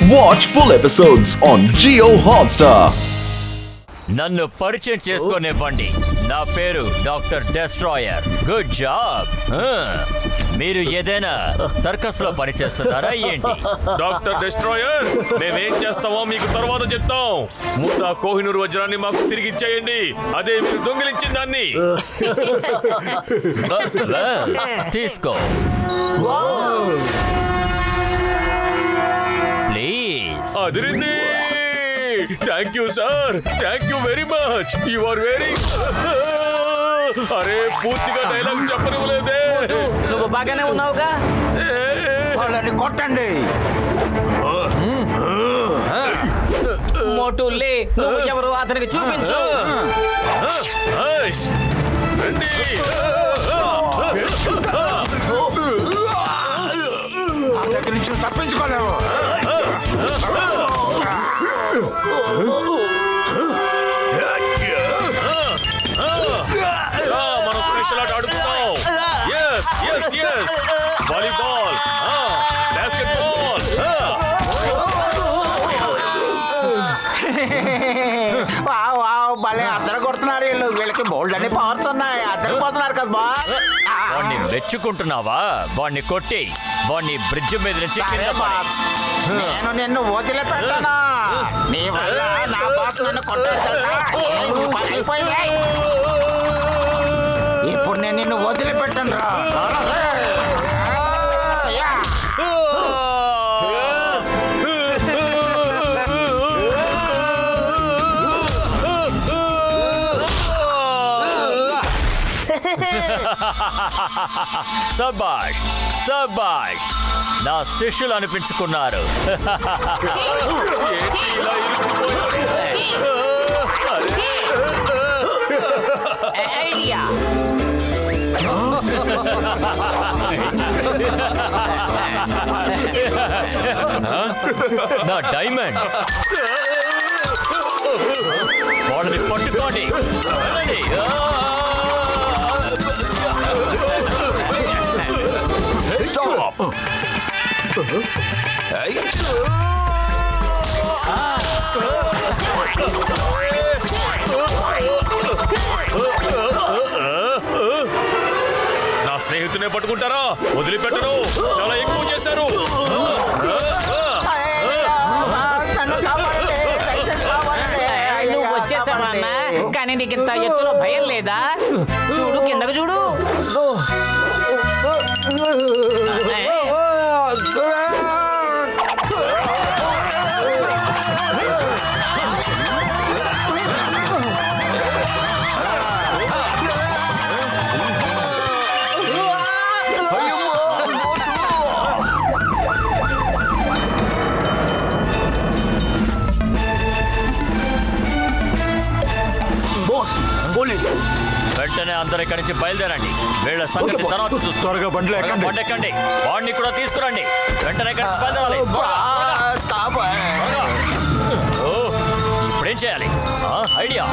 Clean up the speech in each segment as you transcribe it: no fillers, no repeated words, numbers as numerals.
Watch full episodes on Jio Hotstar. నన్ను పరిచయం చేసుకోనివ్వండి. నా పేరు డాక్టర్ డెస్ట్రాయర్. Good job. మీరు ఏదైనా సర్కస్ లో పనిచేస్తున్నారా ఏంటి? డాక్టర్ డెస్ట్రాయర్, మేమేం చేస్తామో మీకు తర్వాత చెప్తాం. ముందు కోహినూర్ వజ్రాన్ని మాకు తిరిగి ఇచ్చేయండి. అదే మీరు దొంగిలించిన దాన్ని. తీసుకో ప్లీజ్. అదిరింది. Thank you sir, thank you very much. You are very. అరే పూర్తిగా డైలాగ్ చెప్పనివ్వలేదే. నువ్వు బాగానే ఉన్నావుగా. వాళ్ళని కొట్టండి. మోటులే, నువ్వు ఎవరు అతనికి చూపించు. రండి. అతని నుంచి తప్పించుకోలేవు. మనం స్పెషల్ ఆట ఆడుకుందాం. Yes yes yes. Volleyball, basketball. భలే అద్దరు కొడుతున్నారు వీళ్ళు. వీళ్ళకి బోల్డ్ అని పవర్స్ ఉన్నాయి. అద్దరు పోతున్నారు కదా బా. వాణ్ణి మెచ్చుకుంటున్నావా? వాణ్ణి కొట్టి వాణ్ణి బ్రిడ్జ్ మీద నుంచి కింద పడేయ్. నేను నిన్ను వదిలిపెట్టాను. నీ వల్ల నా బాస్ నన్ను కొట్టాడు తెలుసా? నీ పని అయిపోయింది. ఇప్పుడు నేను నిన్ను వదిలిపెట్టాను రా. సబాష్ సబాష్, నా శిష్యులు అనిపించుకున్నారు. ఏంటి ఇలా ఇరుక్కుపోయారు? ఐడియా. నా డైమండ్. వాళ్ళని పట్టుకోండి. వెళ్ళండి. నా స్నేహితునే పట్టుకుంటారా? వదిలిపెట్టరు. చాలా ఎక్కువ చేశారు. నువ్వు వచ్చేసావా అన్నా? కానీ నీకు ఇంత ఎత్తులో భయం లేదా? చూడు, కిందకు చూడు. వెంటనే అందరు ఇక్కడి నుంచి బయలుదేరండి. వీళ్ళ సంగతి తర్వాత చూస్తారు. త్వరగా బండ్లు ఎక్కండి. బండి ఎక్కండి. వాడిని కూడా తీసుకురండి. వెంటనే ఇక్కడి నుంచి బయలుదేరాలి. త్వరగా. ఓ, ఇప్పుడేం చేయాలి? Idea.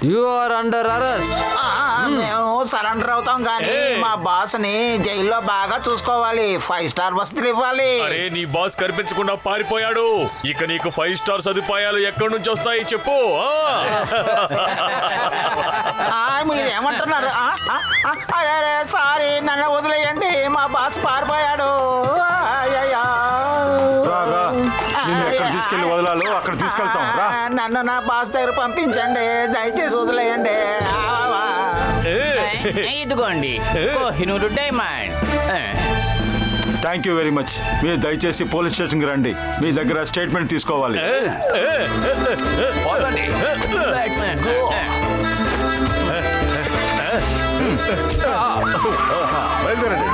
You are under arrest. మేము సరెండర్ అవుతాం కానీ మా బాస్ ని జైల్లో బాగా చూసుకోవాలి. 5 స్టార్ వసతులు ఇవ్వాలి. అరే నీ బాస్ కనిపించకుండా పారిపోయాడు. ఇక నీకు 5 స్టార్ సదుపాయాలు ఎక్కడి నుంచి వస్తాయి చెప్పు. మీరు ఏమంటున్నారు? సారీ, నన్ను వదిలేయండి. మా బాస్ పారిపోయాడు. రా, రా. నిన్ను ఎక్కడ తీసుకెళ్లి వదలాలో అక్కడ తీసుకెళ్తాం. రా. నన్ను నా బాస్ దగ్గర పంపించండి. దయచేసి వదిలేయండి. ఇదిగోండి Kohinoor diamond. Thank you very much. మీరు దయచేసి పోలీస్ స్టేషన్కి రండి. మీ దగ్గర స్టేట్మెంట్ తీసుకోవాలి. బయలుదేరండి.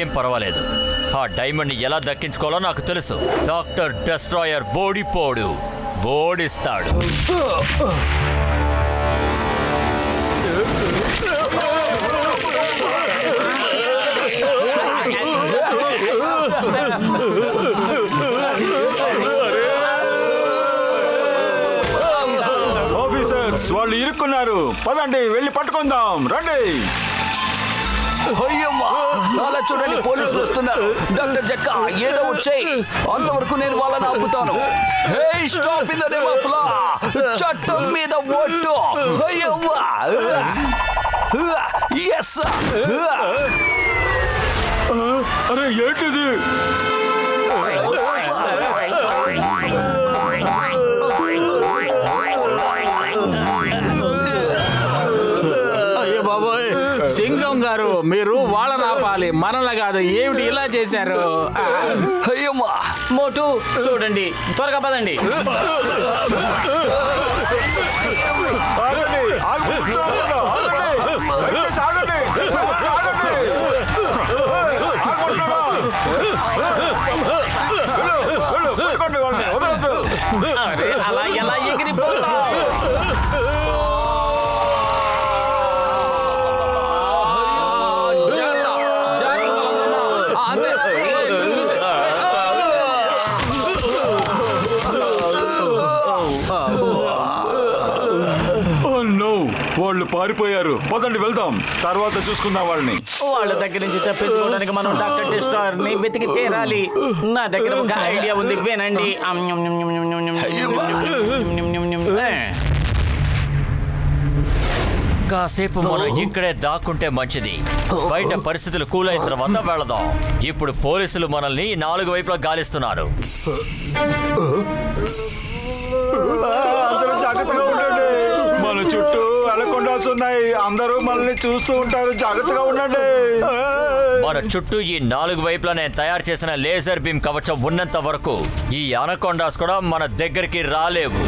ఏం పర్వాలేదు. ఆ డైమండ్ ని ఎలా దక్కించుకోవాలో నాకు తెలుసు. డాక్టర్ డెస్ట్రాయర్ ఓడిపోడు. ఓడిస్తాడు. ఆఫీసర్స్ వాళ్ళు ఇరుక్కున్నారు. పదండి వెళ్ళి పట్టుకుందాం. రండి. అయ్యమ్మా అలా చూడండి, పోలీసులు వస్తున్నారు. డాక్టర్ జక్క ఏదో వచ్చాయి, అంతవరకు నేను వాళ్ళని ఆపుతాను. Hey stop in the name of law, చట్టం మీద ఓటు. అయ్యమ్మా ఎస్. అరే ఏంటిది? అయ్యో బాబోయ్, సింగం గారు మీరు వాళ్ళని ఆపాలి, మనల్ని కాదు. ఏమిటి ఇలా చేశారు? అయ్యమ్మా మోటు చూడండి, త్వరగా పదండి. ఆగండి, ఆగండి, దయచేసి ఆగండి. ఆగండి. ఆగమంటున్నారా? వెళ్ళు, పట్టుకోండి వాళ్ళని, వదలొద్దు. అరే, అలా ఎలా ఎగిరిపోతావు? వాళ్ళు పారిపోయారు. పదండి వెళ్దాం, తర్వాత చూసుకుందాం వాళ్ళని. వాళ్ళ దగ్గర నుంచి తప్పించుకోవడానికి మనం డాక్టర్ డిస్ట్రాయర్ ని వెతికి తీరాలి. నా దగ్గర ఒక ఐడియా ఉంది, వినండి. కాసేపు మనం ఇక్కడే దాక్కుంటే మంచిది. బయట పరిస్థితులు కూల్ అయిన తర్వాత వెళదాం. ఇప్పుడు పోలీసులు మనల్ని 4 వైపులా గాలిస్తున్నారు. అందరూ జాగ్రత్తగా ఉండండి. మన చుట్టూ అలకొండాల్సి ఉన్నాయి. అందరూ మనల్ని చూస్తూ ఉంటారు. జాగ్రత్తగా ఉండండి. మన చుట్టూ ఈ 4 వైపులా నేను తయారు చేసిన లేజర్ బీమ్ కవచం ఉన్నంత వరకు ఈ అనకొండాస్ కూడా మన దగ్గరికి రాలేవు.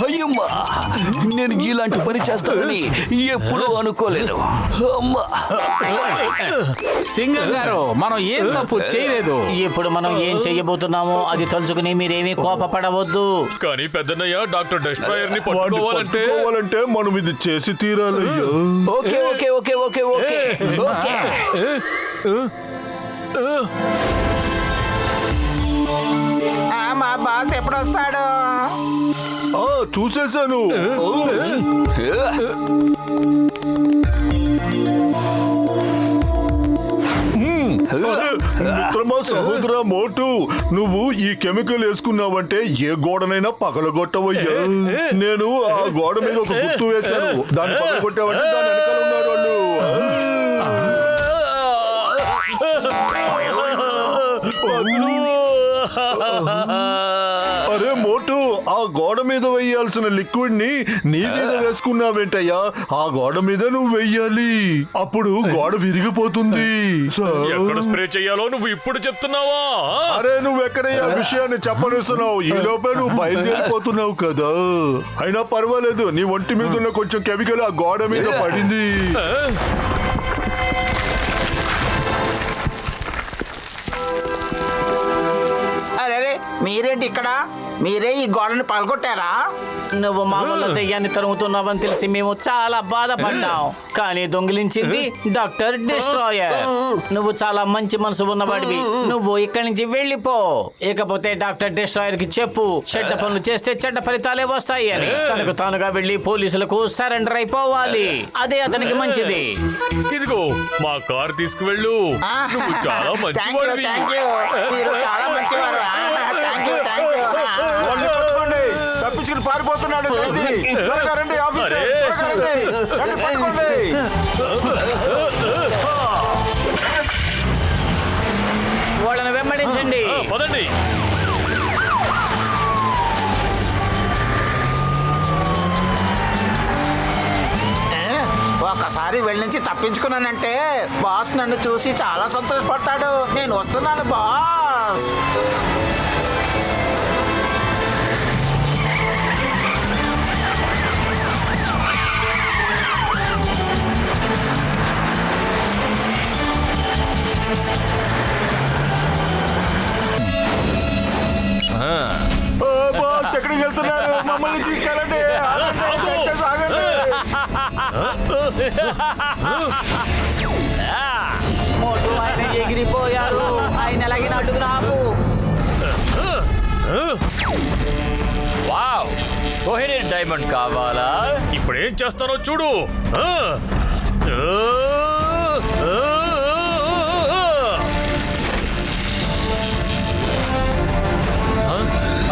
అయ్యమ్మా నేను ఇలాంటి పని చేస్తానని ఎప్పుడూ అనుకోలేదు. అమ్మా సింగం గారు మనం ఏం తప్పు చేయలేదు. ఇప్పుడు మనం ఏం చెయ్యబోతున్నామో అది తలుచుకుని మీరేమీ కోపపడవద్దు. కానీ పెద్దన్నయ్య, డాక్టర్ డెస్ట్రాయర్ ని పట్టుకోవాలంటే మనం ఇది చేసి తీరాలయ్యా. Okay okay okay okay okay okay. మా బాస్ ఎప్పుడు వస్తాడు? చూసేశాను. మిత్రమా, సహోదర మోటు, నువ్వు ఈ కెమికల్ వేసుకున్నావంటే ఏ గోడనైనా పగలగొట్టవయ్యా. నేను ఆ గోడ మీద ఒక గుర్తు వేశాను. దాన్ని పగలగొట్టావంటే దాని వెనకాల ఉన్నారు వాళ్ళు. అరే మోటు, ఆ గోడ మీద వేయాల్సిన లిక్విడ్ ని నీ మీద వేసుకున్నావేంటయ్యా? ఆ గోడ మీద నువ్వు వెయ్యాలి, అప్పుడు గోడ విరిగిపోతుంది. ఎక్కడ స్ప్రే చెయ్యాలో నువ్వు ఇప్పుడు చెప్తున్నావా? అరే నువ్వు ఎక్కడయ్యా విషయాన్ని చెప్పనిస్తున్నావు? ఈ లోపే నువ్వు బయలుదేరిపోతున్నావు కదా. అయినా పర్వాలేదు, నీ ఒంటి మీద ఉన్న కొంచెం కెమికల్ ఆ గోడ మీద పడింది. అరే మీరేంటి ఇక్కడ? మీరే ఈ గోడని పగలగొట్టారా? నువ్వు మామూలు దెయ్యాన్ని తరుముతున్నావని తెలిసి మేము చాలా బాధపడ్డాం. కానీ దొంగిలించింది డాక్టర్ డిస్ట్రాయర్. నువ్వు చాలా మంచి మనసు ఉన్నవాడివి. నువ్వు ఇక్కడి నుంచి వెళ్ళిపో. ఇకపోతే డాక్టర్ డిస్ట్రాయర్ కి చెప్పు, చెడ్డ పనులు చేస్తే చెడ్డ ఫలితాలే వస్తాయి అని. తనకు తానుగా వెళ్లి పోలీసులకు సరెండర్ అయిపోవాలి. అదే అతనికి మంచిది. ఇదిగో మా కార్ తీసుకువెళ్ళు. నువ్వు చాలా మంచివాడివి. మీరు చాలా మంచివారు. వాళ్ళని పట్టుకోండి. తప్పించుకుని పారిపోతున్నాడు. త్వరగా రండి ఆఫీసర్, త్వరగా రండి. రండి, పట్టుకోండి. వాళ్ళని వెంబడించండి. పదండి. ఒకసారి వెళ్ళి నుంచి తప్పించుకున్నానంటే బాస్ నన్ను చూసి చాలా సంతోషపడతాడు. నేను వస్తున్నాను బాస్. మోటు ఆయన ఎగిరిపోయారు. ఆయన ఎలాగిన అడుగున ఆపు. వావ్, కోహినూర్ డైమండ్ కావాలా? ఇప్పుడు ఏం చేస్తానో చూడు.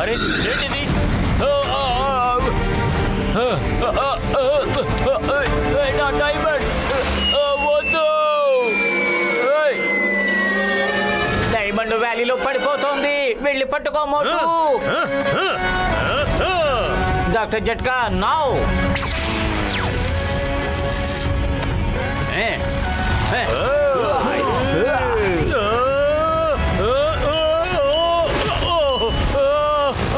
అరే ఏంటిది? నా డైమండ్ వద్దు. డైమండ్ వ్యాలీలో పడిపోతోంది. వెళ్ళి పట్టుకో మోటు. డాక్టర్ జట్కా నౌ.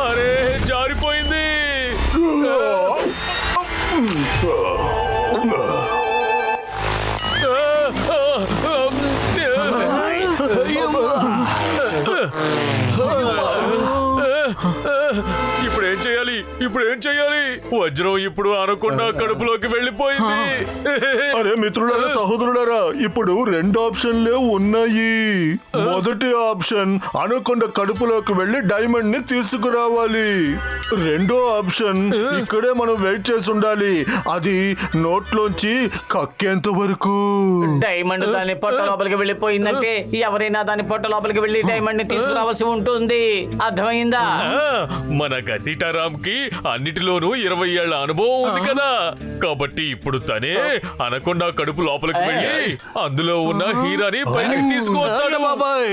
అరే జారిపోయింది. ఇప్పుడు ఏం చేయాలి? ఇప్పుడు ఏం చేయాలి? వజ్రం ఇప్పుడు అనకుండా కడుపులోకి వెళ్ళిపోయింది. అరే మిత్రులారా, సహోదరులారా, ఇప్పుడు రెండు ఆప్షన్లే ఉన్నాయి. మొదటి ఆప్షన్ అనకొండ కడుపులోకి వెళ్లి డైమండ్ ని తీసుకురావాలి. రెండో ఆప్షన్ ఇక్కడే మనం వెయిట్ చేసి ఉండాలి, అది నోట్లోంచి కక్కేంత వరకు. డైమండ్ దాని పొట్ట లోపలికి వెళ్ళిపోయిందంటే ఎవరైనా దాని పొట్ట లోపలికి వెళ్ళి డైమండ్ ని తీసుకురావాల్సి ఉంటుంది. అర్థమైందా? మన గసీటారాం కి అన్నిటిలోనూ 20 ఏళ్ల అనుభవం ఉంది కదా, కాబట్టి ఇప్పుడు తనే అనకొండ కడుపు లోపలికి వెళ్ళి అందులో ఉన్న హీరాని బయటికి తీసుకువస్తాడు. బాబాయ్,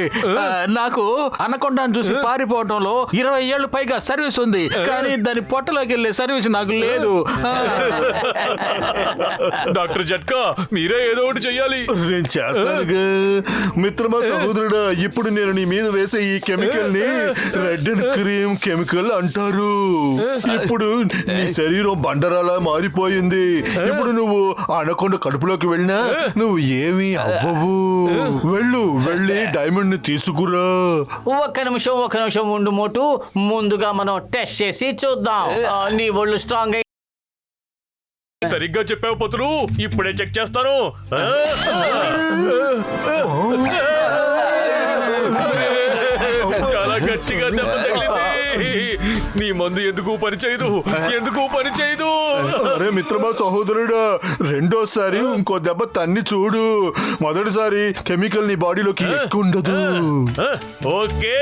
నాకు అనకొండను చూసి పారిపోవటంలో 20 ఏళ్ళు పైగా సర్వీస్ ఉంది, కానీ దాని పొట్టలోకి వెళ్ళే సర్వీస్ నాకు లేదు. డాక్టర్ జట్కా, మీరే ఏదో ఒకటి చెయ్యాలి. నేను చేస్తానుగా మిత్రమా, సహోదరుడా. ఇప్పుడు నేను నీ మీద వేసే ఈ కెమికల్ ని రెడ్ అండ్ క్రీమ్ కెమికల్ అంటారు. ఇప్పుడు నీ శరీరం బండరాలా మారిపోయింది. ఇప్పుడు నువ్వు అనకొండ కడుపులోకి వెళ్ళినా నువ్వు ఏమీ అవ్వవు. వెళ్ళి డైమండ్ ని తీసుకురా. ఒక్క నిమిషం ఉండు మోటు. ముందుగా మనం టెస్ట్ చేసి చూద్దాం. నీ ఒళ్ళు స్ట్రాంగ్ సరిగ్గా చెప్పావు పతులు, ఇప్పుడే చెక్ చేస్తాను. చాలా గట్టిగా దెబ్బ తగిలింది. నీ మందు ఎందుకు పనిచేయదు? అరే మిత్రమా, సహోదరుడా, రెండోసారి ఇంకో దెబ్బ తన్ని చూడు. మొదటిసారి కెమికల్ నీ బాడీలోకి ఎక్కువ ఉండదు. ఓకే.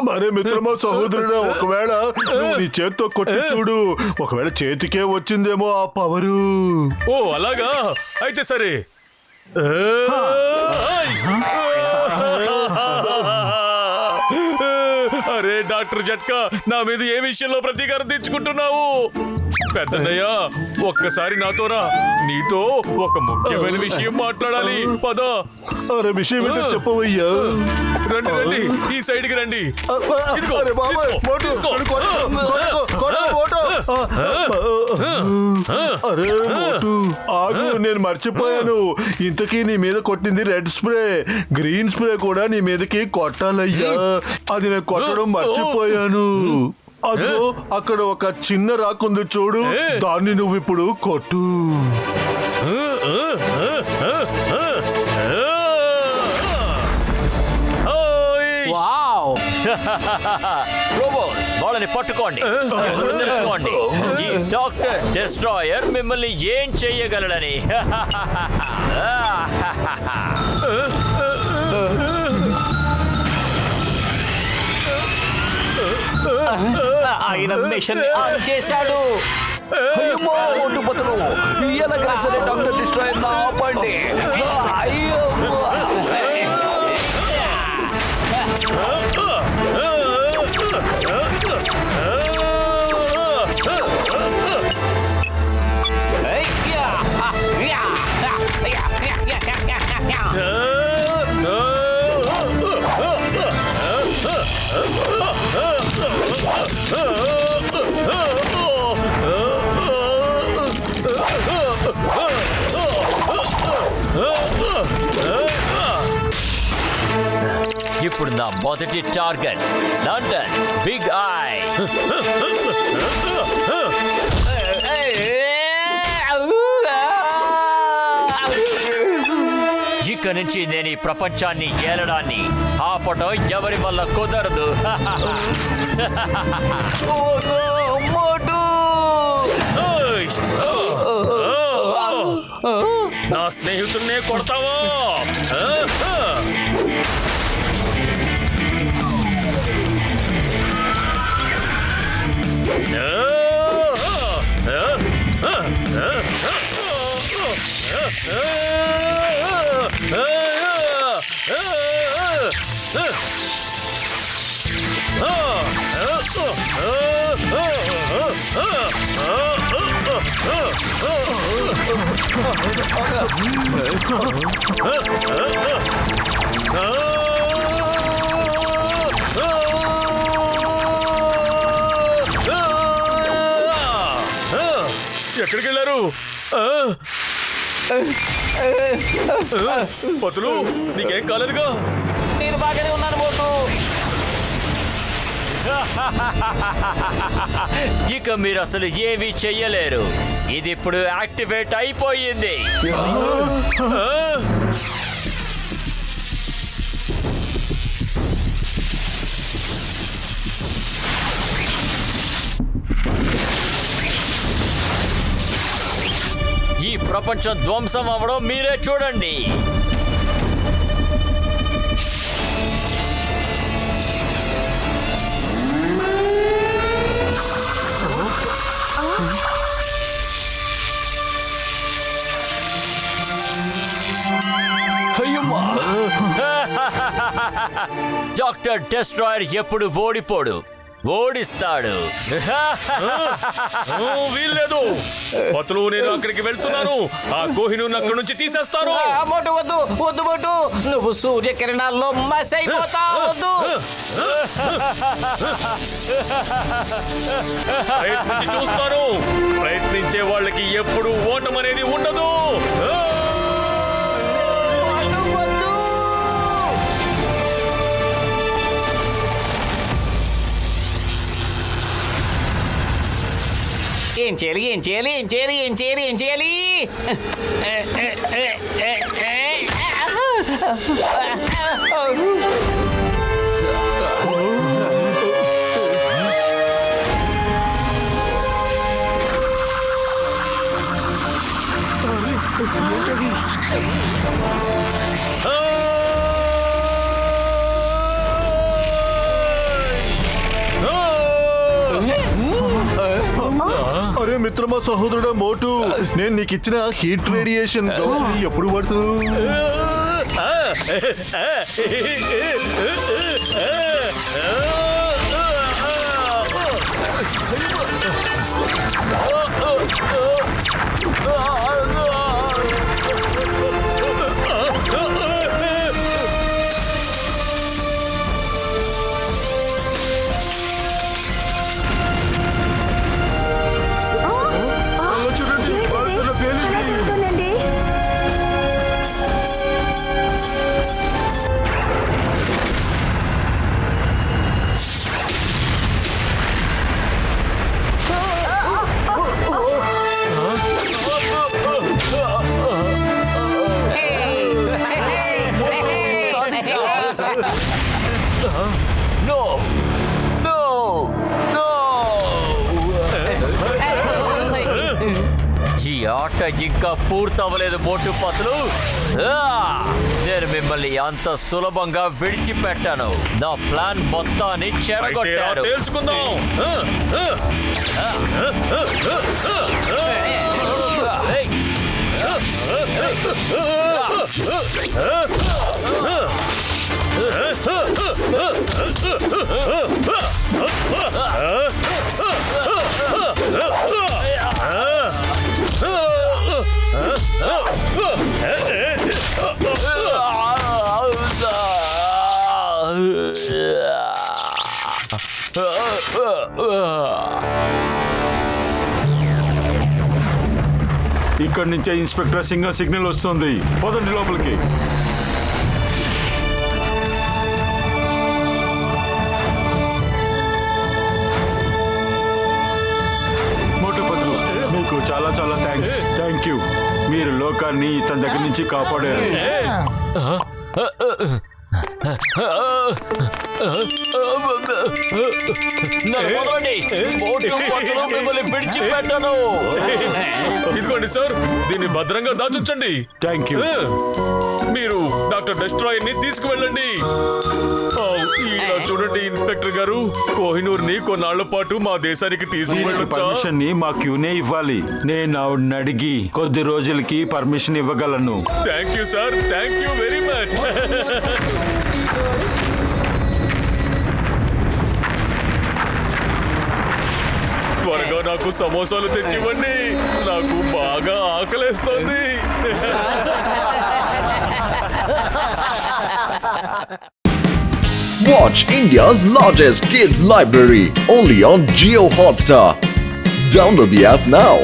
మరే మిత్రమా, సహోదరుడా, ఒకవేళ నువ్వు నీ చేత్తో కొట్టి చూడు. ఒకవేళ చేతికే వచ్చిందేమో ఆ పవరు. ఓ అలాగా, అయితే సరే. అరే డాక్టర్ జట్కా, నా మీద ఏ విషయంలో ప్రతీకారం తీర్చుకుంటున్నావు? పెద్దన్నయ్య, ఒక్కసారి నాతో రా. నీతో ఒక ముఖ్యమైన విషయం మాట్లాడాలి. పద. అరే విషయం ఏంటో చెప్పవయ్యా. రండి, ఈ సైడ్ కి రండి. ఇదిగో, అరే బాబాయ్, తీసుకో, మోటు, తీసుకో. కొట్టు, మోటు. అరే మోటు, ఆగు, నేను మర్చిపోయాను. ఇంతకీ నీ మీద కొట్టింది రెడ్ స్ప్రే. గ్రీన్ స్ప్రే కూడా నీ మీదకి కొట్టాలయ్యా. అది నేను కొట్టడం మర్చిపోయాను. అదిగో అక్కడ ఒక చిన్న రాకుంది చూడు, దాన్ని నువ్వు ఇప్పుడు కొట్టు. వావ్, రోబోట్స్, వాళ్ళని పట్టుకోండి. ఇప్పుడు తెలుసుకోండి ఈ డాక్టర్ డిస్ట్రాయర్ మిమ్మల్ని ఏం చెయ్యగలడని. ఆయన మిషన్ ఆన్ చేశాడు. ఎలాగైనా సరే డాక్టర్ డిస్ట్రాయర్ నా ఆపండి. అయ్యో, ఇప్పుడు నా మొదటి టార్గెట్ లండన్ బిగ్ ఐ. ఇక నుంచి నేను ఈ ప్రపంచాన్ని ఏలడాన్ని ఆపటం ఎవరి వల్ల కుదరదు. నా స్నేహితున్నే కొడతావా? ఎక్కడికి వెళ్ళారు? పతులు నీకేం కాలేదుగా? నేను బాగానే ఉన్నాను మోటు. ఇక మీరు అసలు ఏమీ చెయ్యలేరు. ఇది ఇప్పుడు యాక్టివేట్ అయిపోయింది. ఈ ప్రపంచం ధ్వంసం అవ్వడం మీరే చూడండి. డాక్టర్ డెస్ట్రాయర్ ఎప్పుడు ఓడిపోడు, ఓడిస్తాడు. వీల్లేదు పతులు, నేను అక్కడికి వెళ్తున్నాను. ఆ కోహినూర్ అక్కడి నుంచి తీసేస్తాను. మోటు వద్దు వద్దు మోటు, నువ్వు సూర్యకిరణాల్లో మసైపోతావు. వద్దు. ప్రయత్నించి చూస్తాను. ప్రయత్నించే వాళ్ళకి ఎప్పుడు ఓటం అనేది ఉండదు. ఏం చేయాలి ఏం చేయాలి ఏం చేయాలి ఏం చేయాలి ఏం చేయాలి? అరే మిత్రమా, సహోదరుడా మోటు, నేను నీకు ఇచ్చిన హీట్ రేడియేషన్ గ్లౌస్ ని ఎప్పుడు పడుతూ? ఆట ఇంకా పూర్తవ్వలేదు మోటు పతులు. నేను మిమ్మల్ని అంత సులభంగా విడిచిపెట్టాను. నా ప్లాన్ మొత్తాన్ని చెడగొట్టారు. తెలుసుకుందాం. ఇక్కడి నుంచే ఇన్స్పెక్టర్ సింగల్ సిగ్నల్ వస్తుంది. పదండి లోపలికి. చాలా థ్యాంక్ యూ. మీరు లోకాన్ని ఇతని దగ్గర నుంచి కాపాడారు. నన్ను వదలండి. బోటు పట్టులో మిమ్మల్ని విడిచిపెట్టను. ఇదిగోండి సార్, దీన్ని భద్రంగా దాచుంచండి. Thank you. మీరు డాక్టర్ డెస్ట్రాయర్ ని తీసుకువెళ్ళండి. ఇలా చూడండి ఇన్స్పెక్టర్ గారు, కోహినూర్ ని కొన్నాళ్ల పాటు మా దేశానికి తీసుకువెళ్ళొచ్చా? పర్మిషన్ ని మా క్యూనే ఇవ్వాలి. నేను ఆవిడని అడిగి కొద్ది రోజులకి పర్మిషన్ ఇవ్వగలను. Thank you sir, thank you very much. త్వరగా నాకు సమోసాలు తెచ్చివ్వండి, నాకు బాగా ఆకలేస్తోంది. Watch India's largest kids library only on Jio Hotstar. Download the app now.